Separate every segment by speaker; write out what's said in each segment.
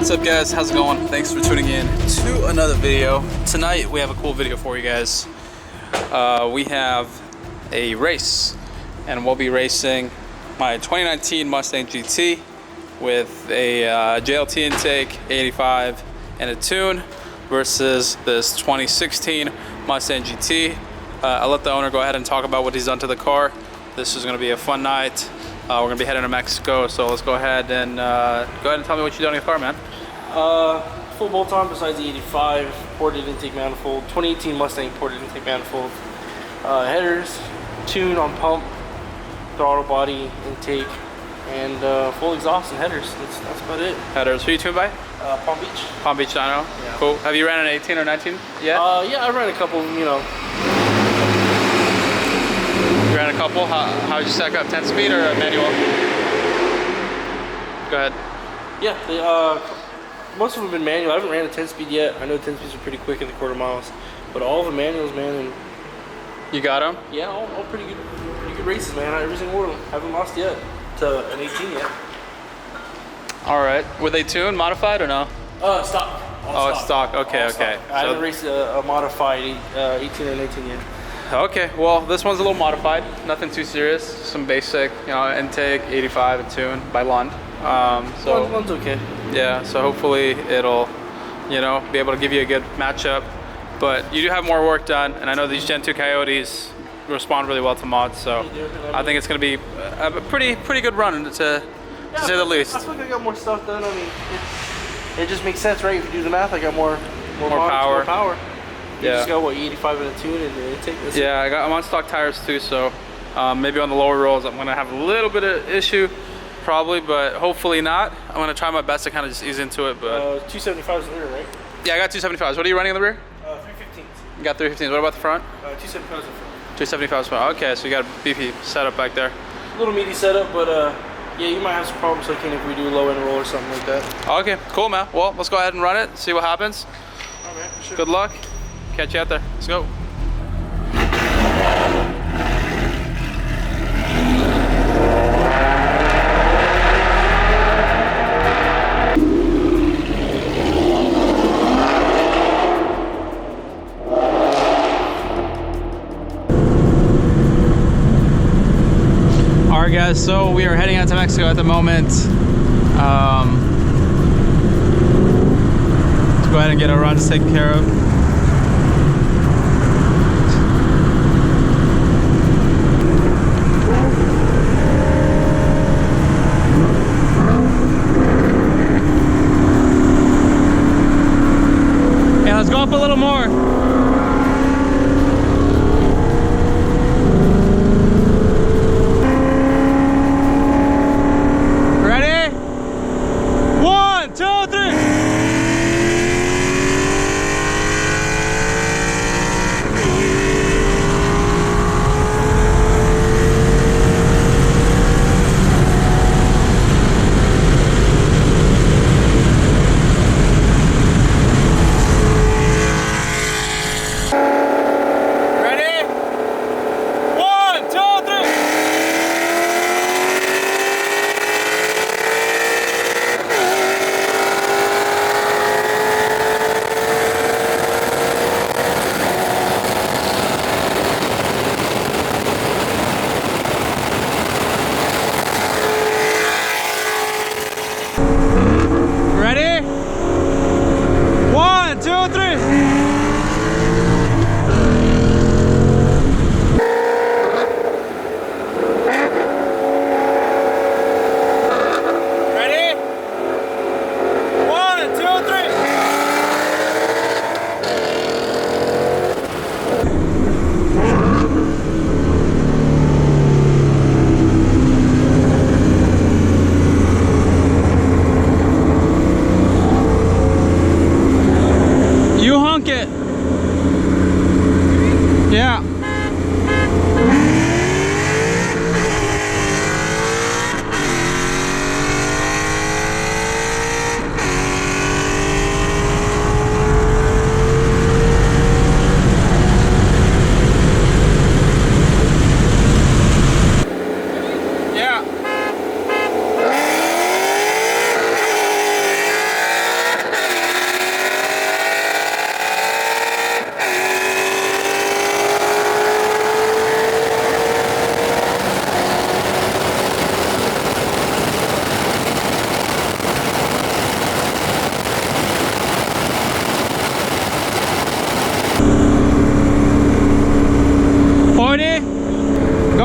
Speaker 1: What's up guys, how's it going? Thanks for tuning in to another video. Tonight we have a cool video for you guys. We have a race and we'll be racing my 2019 Mustang GT with a JLT intake, 85 and a tune versus this 2016 Mustang GT. I'll let the owner go ahead and talk about what he's done to the car. This is going to be a fun night. We're going to be heading to Mexico, so let's go ahead and tell me what you've done in the car, man.
Speaker 2: Full bolt-on besides the 85, ported intake manifold, 2018 Mustang ported intake manifold, headers, tune on pump, throttle body, intake, and full exhaust and headers. That's about it.
Speaker 1: Headers. Who you tuned by?
Speaker 2: Palm Beach.
Speaker 1: Palm Beach Dyno.
Speaker 2: Yeah.
Speaker 1: Cool. Have you ran an 18 or 19 yet?
Speaker 2: Yeah, I ran a couple, you know.
Speaker 1: You ran a couple? How did you stack up? 10 speed or a manual? Go ahead.
Speaker 2: Yeah, most of them have been manual. I haven't ran a 10 speed yet. I know 10 speeds are pretty quick in the quarter miles, but all of the manuals, man. And
Speaker 1: you got them?
Speaker 2: Yeah, all pretty good races, man. Every single one of them. Haven't lost yet to an 18 yet.
Speaker 1: All right. Were they tuned, modified, or no?
Speaker 2: Stock.
Speaker 1: Oh, it's stock. Okay, okay.
Speaker 2: I haven't raced a modified 18 and 18 yet.
Speaker 1: Okay, well, this one's a little modified. Nothing too serious. Some basic, intake, 85 and tune by Lund. So
Speaker 2: one's okay.
Speaker 1: Yeah, so hopefully it'll, be able to give you a good matchup. But you do have more work done, and I know these Gen 2 Coyotes respond really well to mods, so I think it's going to be a pretty good run to say the least.
Speaker 2: I feel like I got more stuff done. I mean, it just makes sense, right? If you do the math, I got more power. You just got what, 85 in a tune and the intake.
Speaker 1: Yeah, I'm on stock tires too, so maybe on the lower rolls I'm going to have a little bit of issue. Probably, but hopefully not. I'm gonna try my best to kind of just ease into it. But
Speaker 2: 275s in the rear, right?
Speaker 1: Yeah, I got 275s. What are you running in the rear?
Speaker 2: 315s.
Speaker 1: You got 315s. What about the front?
Speaker 2: 275s in front.
Speaker 1: 275s front. Okay, so you got a beefy setup back there.
Speaker 2: A little meaty setup, but yeah, you might have some problems looking if we do low end roll or something like that.
Speaker 1: Okay, cool, man. Well, let's go ahead and run it. See what happens.
Speaker 2: All right, sure.
Speaker 1: Good luck. Catch you out there. Let's go. Alright guys, so we are heading out to Mexico at the moment. Let's go ahead and get our runs taken care of. Yeah, let's go up a little more.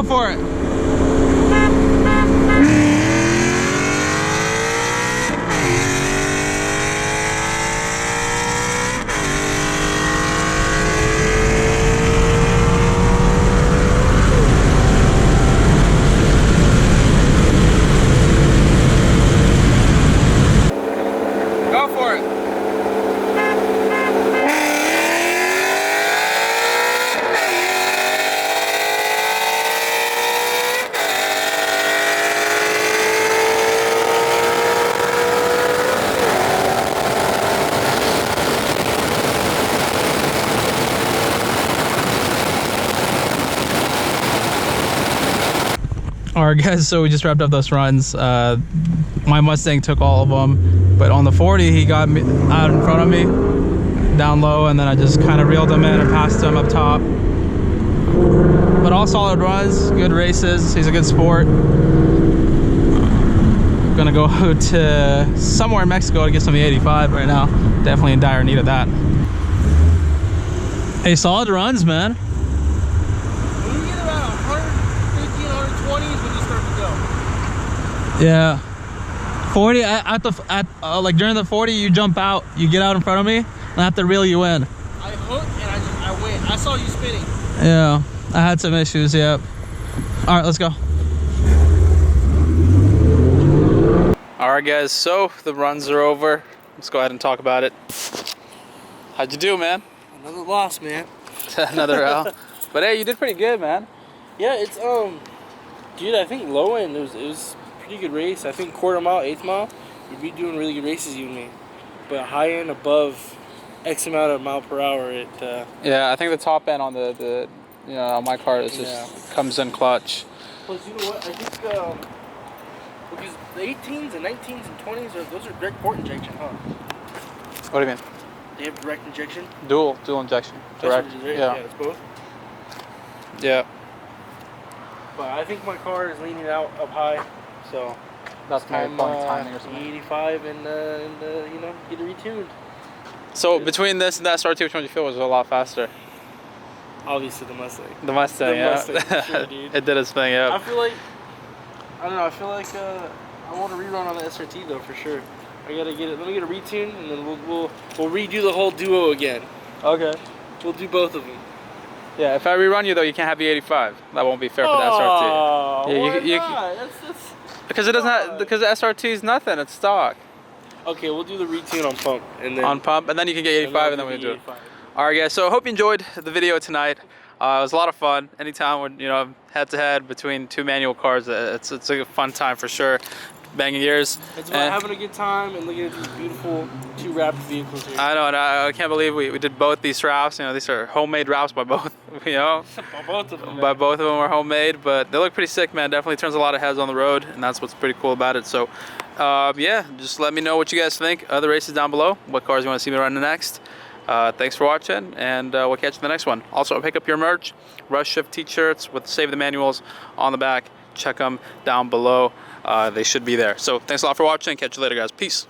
Speaker 1: Go for it. Go for it. All right, guys, so we just wrapped up those runs. My Mustang took all of them, but on the 40, he got me out in front of me, down low, and then I just kind of reeled him in and passed him up top. But all solid runs, good races. He's a good sport. Gonna go to somewhere in Mexico to get some of the 85 right now. Definitely in dire need of that. Hey, solid runs, man.
Speaker 2: When you get about 150, 120 is when you start to go.
Speaker 1: Yeah. 40 like during the 40, you jump out, you get out in front of me, and I have to reel you in.
Speaker 2: I hooked and I went. I saw you spinning.
Speaker 1: Yeah, I had some issues. Yep. All right, let's go. All right, guys. So the runs are over. Let's go ahead and talk about it. How'd you do, man?
Speaker 2: Another loss, man.
Speaker 1: Another L. But hey, you did pretty good, man.
Speaker 2: Yeah, it's dude, I think low end it was a pretty good race. I think quarter mile, eighth mile, you'd be doing really good races, you and me. But high end above X amount of mile per hour, it.
Speaker 1: Yeah, I think the top end on the you know, on my car is just comes in clutch.
Speaker 2: Plus, you know what? I think because the 18s and 19s and 20s those are direct port injection, huh?
Speaker 1: What do you mean?
Speaker 2: They have direct injection.
Speaker 1: Dual injection. Direct.
Speaker 2: Yeah, it's both.
Speaker 1: Yeah.
Speaker 2: But I think my car is leaning out up high, so
Speaker 1: That's maybe timing or something.
Speaker 2: 85 and you know, get it retuned.
Speaker 1: So between this and that SRT, which one do you feel was a lot faster?
Speaker 2: Obviously the Mustang.
Speaker 1: The Mustang, yeah.
Speaker 2: Mustang, for sure, dude.
Speaker 1: It did its thing, yeah.
Speaker 2: I feel like, I don't know, I feel like I want a rerun on the SRT though, for sure. I gotta get it, let me get a retune, and then we'll redo the whole duo again.
Speaker 1: Okay.
Speaker 2: We'll do both of them.
Speaker 1: Yeah, if I rerun you though, you can't have the 85. That won't be fair for the SRT.
Speaker 2: Oh,
Speaker 1: Yeah,
Speaker 2: why
Speaker 1: you
Speaker 2: not?
Speaker 1: because it doesn't have, because the SRT is nothing, it's stock.
Speaker 2: Okay, we'll do the retune on pump, and then
Speaker 1: On pump, and then you can get 85, and then we do it. Alright guys, so I hope you enjoyed the video tonight. It was a lot of fun. Anytime when, you know, head to head between two manual cars, it's a fun time for sure. Banging gears.
Speaker 2: It's about having a good time and looking at these beautiful two wrapped vehicles here.
Speaker 1: I know, and I can't believe we did both these wraps. You know, these are homemade wraps by both, you know.
Speaker 2: By both of them.
Speaker 1: By both of them are homemade, but they look pretty sick, man. Definitely turns a lot of heads on the road, and that's what's pretty cool about it. So, yeah, just let me know what you guys think. Other races down below, what cars you want to see me running next. Thanks for watching, and we'll catch you in the next one. Also, pick up your merch, Rush Shift t-shirts with Save the Manuals on the back. Check them down below. They should be there. So thanks a lot for watching. Catch you later, guys. Peace.